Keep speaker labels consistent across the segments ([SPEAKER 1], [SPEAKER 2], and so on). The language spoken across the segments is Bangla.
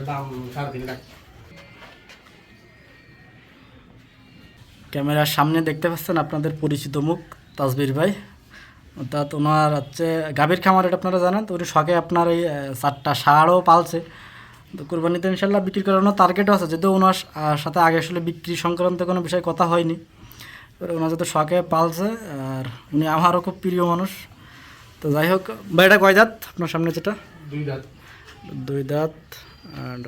[SPEAKER 1] দাম 3.5 লাখ।
[SPEAKER 2] ক্যামেরার সামনে দেখতে পাচ্ছেন আপনাদের পরিচিত মুখ তাজবির ভাই, অর্থাৎ ওনার হচ্ছে গাভীর খামার, এটা আপনারা জানেন। তো উনি শখে আপনার এই 4টা ষাঁড়ও পালছে। তো কোরবানিতে ইনশাল্লাহ বিক্রি করানোর টার্গেটও আছে, যদিও ওনার সাথে আগে আসলে বিক্রি সংক্রান্ত কোনো বিষয় কথা হয়নি। ওনার যাতে শখে পালছে, আর উনি আমারও খুব প্রিয় মানুষ। তো যাই হোক ভাই, এটা কয় দাঁত আপনার সামনে যেটা?
[SPEAKER 1] 2 দাঁত।
[SPEAKER 2] 2 দাঁত। আর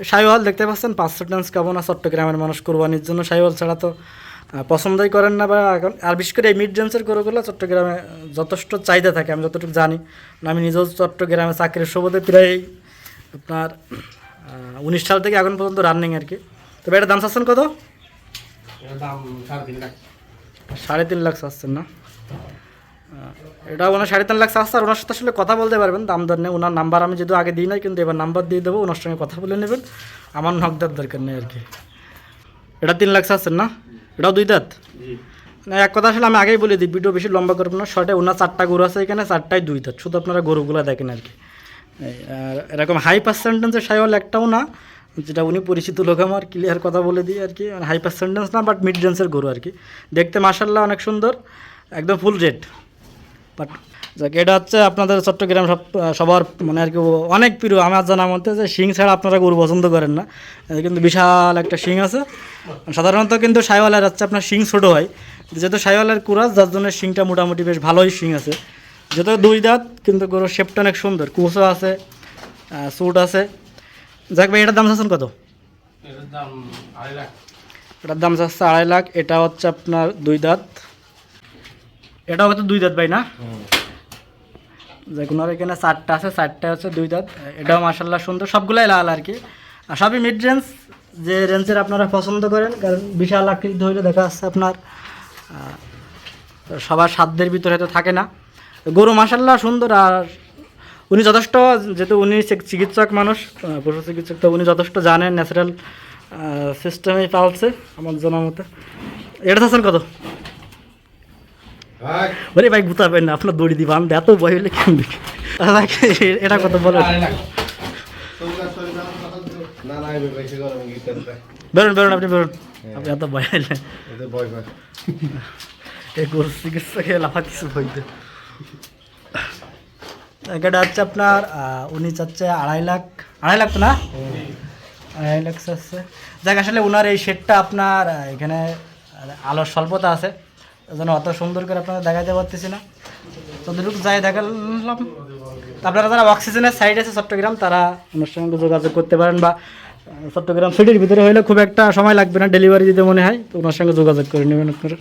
[SPEAKER 2] শাহিওয়াল দেখতে পাচ্ছেন 500 টান্স কেমন আছে। চট্টগ্রামের মানুষ কোরবানির জন্য শাহিওয়াল ছাড়া তো পছন্দই করেন না, বা এখন আর বিশেষ করে এই মিড রেঞ্জের গরুগুলো চট্টগ্রামে যথেষ্ট চাহিদা থাকে, আমি যতটুকু জানি। আমি নিজেও চট্টগ্রামে চাকরির সুবাদে প্রায় আপনার 19 সাল থেকে এখন পর্যন্ত রানিং আর কি। তবে এটার দাম চাচ্ছেন কত?
[SPEAKER 1] এটার দাম 3.5 লাখ।
[SPEAKER 2] 3.5 লাখ চাচ্ছেন না? এটা ওনার 3.5 লাখ চাচ্ছে, আর ওনার সাথে আসলে কথা বলতে পারবেন, দাম দর নেই। ওনার নাম্বার আমি যদি আগে দিই নাই, কিন্তু এবার নাম্বার দিয়ে দেবো, ওনার সঙ্গে কথা বলে নেবেন। আমার নকদার দরকার নেই আর কি। এটা 3 লাখ চাচ্ছেন না? এটাও 2 দাঁত। না, এক কথা আসলে আমি আগেই বলে দিই, ভিডিও বেশি লম্বা করবো না। শর্টে ওনার 4টা গরু আছে এখানে, 4টাই 2 দাঁত। শুধু আপনারা গরুগুলো দেখেন আর কি। আর এরকম হাই পার্সেন্টেন্সের শাহিওয়াল একটাও না, যেটা উনি পরিচিত লোক, আমার ক্লিয়ার কথা বলে দিই আর কি। হাই পার্সেন্টেন্স না, বাট মিড রেঞ্জের গরু আর কি। দেখতে মাশাআল্লাহ অনেক সুন্দর, একদম ফুল রেড। বাট যাক, এটা হচ্ছে আপনাদের চট্টগ্রাম সবার মানে আর কি অনেক প্রিয়। আমার জানার মধ্যে যে শিং ছাড়া আপনারা গরু পছন্দ করেন না, কিন্তু বিশাল একটা শিং আছে। সাধারণত কিন্তু শাহিওয়ালের হচ্ছে আপনার শিং ছোটো হয়, যেহেতু শাহিওয়ালের কুরাস, যার জন্য শিংটা মোটামুটি বেশ ভালোই শিং আছে। যেহেতু 2 দাঁত, কিন্তু গরুর শেপটা অনেক সুন্দর, কুচও আছে, স্যুট আছে। যাক ভাই, এটার দাম চাচ্ছেন কত?
[SPEAKER 1] এটার দাম 2.5 লাখ।
[SPEAKER 2] এটার দাম চাচ্ছে 2.5 লাখ। এটা হচ্ছে আপনার 2 দাঁত। এটাও হয়তো 2 দাঁত ভাই না? যে কোনো এখানে 4টা আছে, 4টা হচ্ছে 2 দাঁত। এটাও মাশাআল্লাহ সুন্দর, সবগুলাই লাল আর কি। আর সবই মিড রেঞ্জ, যে রেঞ্জের আপনারা পছন্দ করেন, কারণ বিশাল আকৃতি ধরে দেখা যাচ্ছে আপনার সবার সাধ্যের ভিতরে হয়তো থাকে না। গরু মাশাআল্লাহ সুন্দর। আর উনি যথেষ্ট, যেহেতু উনি চিকিৎসক মানুষ, পশু চিকিৎসক, তো উনি যথেষ্ট জানেন, ন্যাচারাল সিস্টেমেই পালছে আমার জানা মতে। এটা চাচ্ছেন কত? বলে ভাই গুতাবেন না, আপনার দড়ি দিবা, আমি এত ভয় হলে কিনবি। এটা কত বলো? বেরোন বেরোন, আপনি বেরোন, আপনি এত ভয় হলে। এই গরু চিকিৎসকে লাফাচ্ছি ভয়তে। এটা হচ্ছে আপনার উনি চাচ্ছে 2.5 লাখ। 2.5 লাখ তো না? 2.5 লাখ চাচ্ছে। যাক, আসলে ওনার এই শেডটা আপনার এখানে আলোর স্বল্পতা আছে, ওই জন্য অত সুন্দর করে আপনারা দেখাতে পারতেছি না। যতটুকু যাই দেখালাম। আপনারা যারা অক্সিজেনের সাইড আছে চট্টগ্রাম, তারা ওনার সঙ্গে যোগাযোগ করতে পারেন, বা চট্টগ্রাম সিটির ভিতরে হলে খুব একটা সময় লাগবে না ডেলিভারি দিতে মনে হয়, তো ওনার সঙ্গে যোগাযোগ করে নেবেন আপনারা।